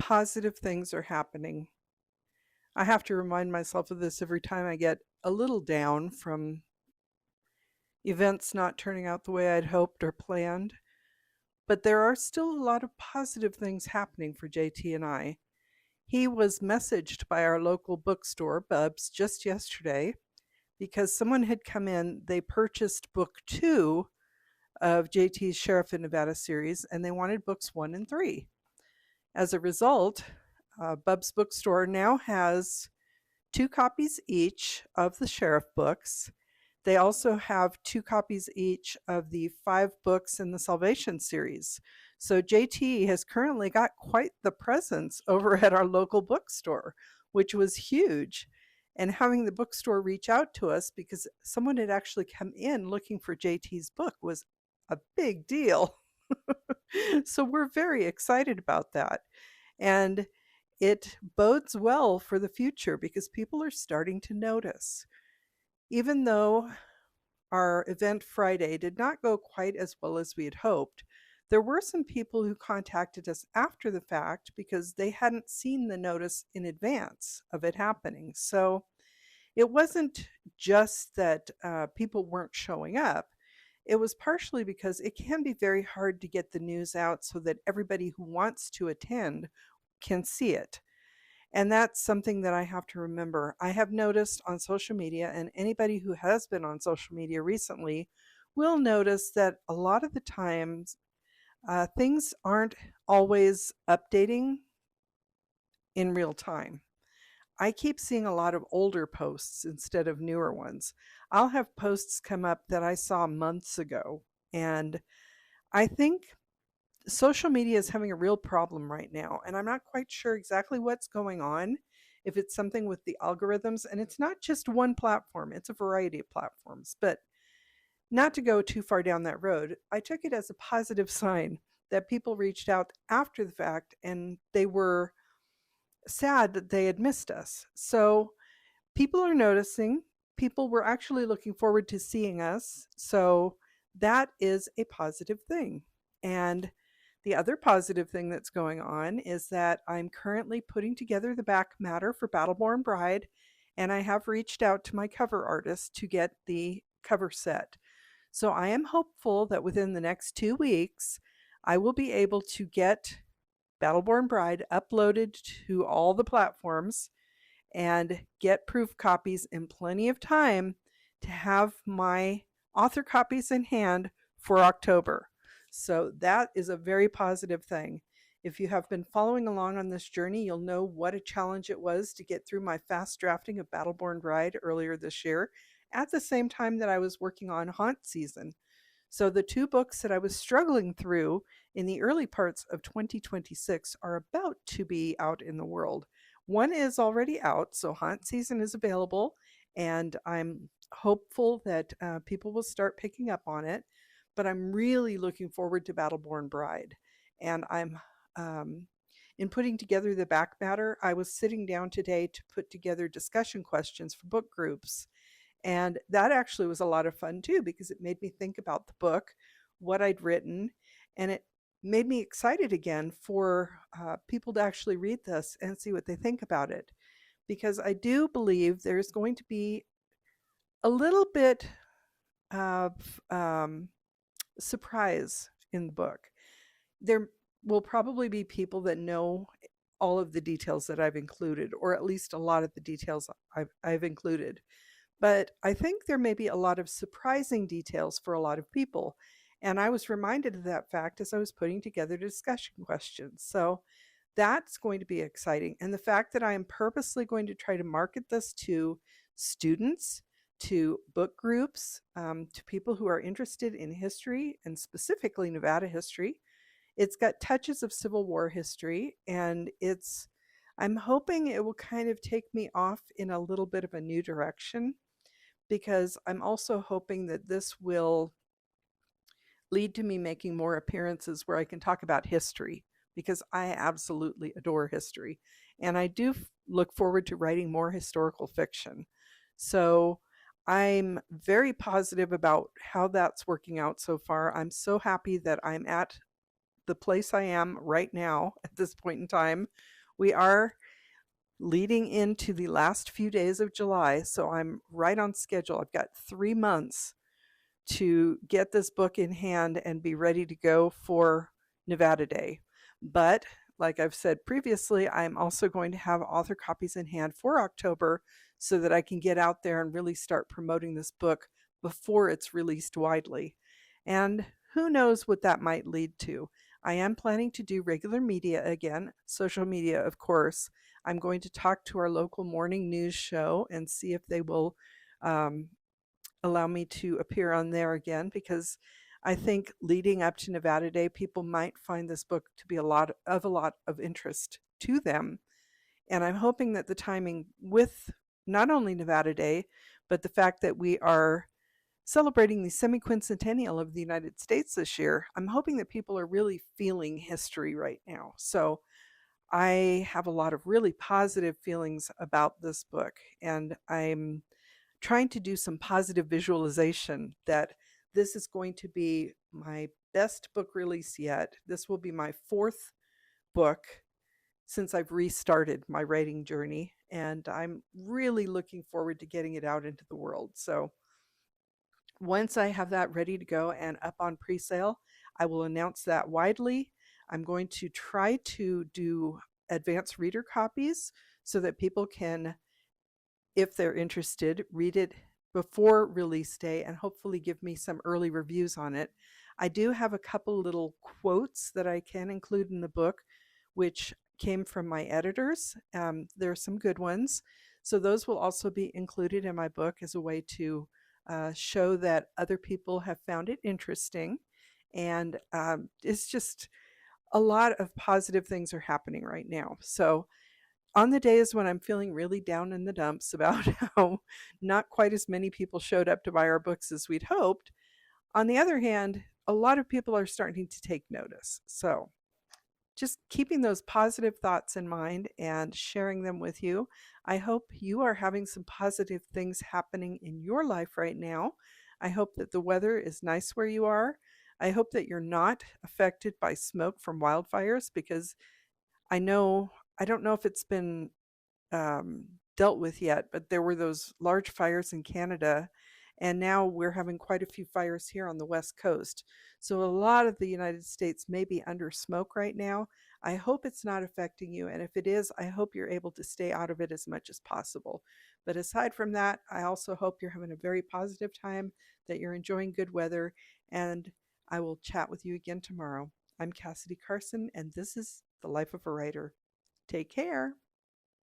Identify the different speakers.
Speaker 1: positive things are happening. I have to remind myself of this every time I get a little down from events not turning out the way I'd hoped or planned. But there are still a lot of positive things happening for JT and I. He was messaged by our local bookstore, Bubs, just yesterday because someone had come in. They purchased book 2 of JT's Sheriff in Nevada series, and they wanted books 1 and 3. As a result, Bub's bookstore now has 2 copies each of the Sheriff books. They also have 2 copies each of the 5 books in the Salvation series. So JT has currently got quite the presence over at our local bookstore, which was huge. And having the bookstore reach out to us because someone had actually come in looking for JT's book was a big deal. So we're very excited about that. And it bodes well for the future because people are starting to notice. Even though our event Friday did not go quite as well as we had hoped, there were some people who contacted us after the fact because they hadn't seen the notice in advance of it happening. So it wasn't just that people weren't showing up. It was partially because it can be very hard to get the news out so that everybody who wants to attend can see it. And that's something that I have to remember. I have noticed on social media, and anybody who has been on social media recently will notice that a lot of the times things aren't always updating in real time. I keep seeing a lot of older posts instead of newer ones. I'll have posts come up that I saw months ago, and I think social media is having a real problem right now, and I'm not quite sure exactly what's going on, if it's something with the algorithms, and it's not just one platform, it's a variety of platforms. But not to go too far down that road, I took it as a positive sign that people reached out after the fact and they were sad that they had missed us. So people are noticing. People were actually looking forward to seeing us. So that is a positive thing. And the other positive thing that's going on is that I'm currently putting together the back matter for Battleborn Bride, and I have reached out to my cover artist to get the cover set. So I am hopeful that within the next 2 weeks, I will be able to get Battleborn Bride uploaded to all the platforms and get proof copies in plenty of time to have my author copies in hand for October. So that is a very positive thing. If you have been following along on this journey, you'll know what a challenge it was to get through my fast drafting of Battleborn Bride earlier this year, at the same time that I was working on Haunt Season. So the 2 books that I was struggling through in the early parts of 2026 are about to be out in the world. One is already out, so Haunt Season is available, and I'm hopeful that people will start picking up on it. But I'm really looking forward to Battleborn Bride. And in putting together the back matter, I was sitting down today to put together discussion questions for book groups. And that actually was a lot of fun too, because it made me think about the book, what I'd written, and it made me excited again for people to actually read this and see what they think about it. Because I do believe there's going to be a little bit of surprise in the book. There will probably be people that know all of the details that I've included, or at least a lot of the details I've included. But I think there may be a lot of surprising details for a lot of people. And I was reminded of that fact as I was putting together discussion questions. So that's going to be exciting. And the fact that I am purposely going to try to market this to students, to book groups, to people who are interested in history and specifically Nevada history. It's got touches of Civil War history, and I'm hoping it will kind of take me off in a little bit of a new direction, because I'm also hoping that this will lead to me making more appearances where I can talk about history, because I absolutely adore history. And I do look forward to writing more historical fiction. So I'm very positive about how that's working out so far. I'm so happy that I'm at the place I am right now at this point in time We are leading into the last few days of July, so I'm right on schedule. I've got 3 months to get this book in hand and be ready to go for Nevada Day. But like I've said previously, I'm also going to have author copies in hand for October so that I can get out there and really start promoting this book before it's released widely. And who knows what that might lead to. I am planning to do regular media again, social media, of course. I'm going to talk to our local morning news show and see if they will um, allow me to appear on there again, because I think leading up to Nevada Day, people might find this book to be a lot of interest to them. And I'm hoping that the timing with not only Nevada Day, but the fact that we are celebrating the semi-quincentennial of the United States this year, I'm hoping that people are really feeling history right now. So I have a lot of really positive feelings about this book, and I'm trying to do some positive visualization that this is going to be my best book release yet. This will be my fourth book since I've restarted my writing journey, and I'm really looking forward to getting it out into the world. So once I have that ready to go and up on pre-sale, I will announce that widely. I'm going to try to do advanced reader copies so that people can, if they're interested, read it before release day and hopefully give me some early reviews on it. I do have a couple little quotes that I can include in the book, which came from my editors. There are some good ones. So those will also be included in my book as a way to show that other people have found it interesting. And it's just a lot of positive things are happening right now. So on the days when I'm feeling really down in the dumps about how not quite as many people showed up to buy our books as we'd hoped, on the other hand, a lot of people are starting to take notice. So just keeping those positive thoughts in mind and sharing them with you. I hope you are having some positive things happening in your life right now. I hope that the weather is nice where you are. I hope that you're not affected by smoke from wildfires, because I know, I don't know if it's been um, dealt with yet, but there were those large fires in Canada, and now we're having quite a few fires here on the West Coast. So a lot of the United States may be under smoke right now. I hope it's not affecting you, and if it is, I hope you're able to stay out of it as much as possible. But aside from that, I also hope you're having a very positive time, that you're enjoying good weather, and I will chat with you again tomorrow. I'm Cassidy Carson, and this is The Life of a Writer. Take care.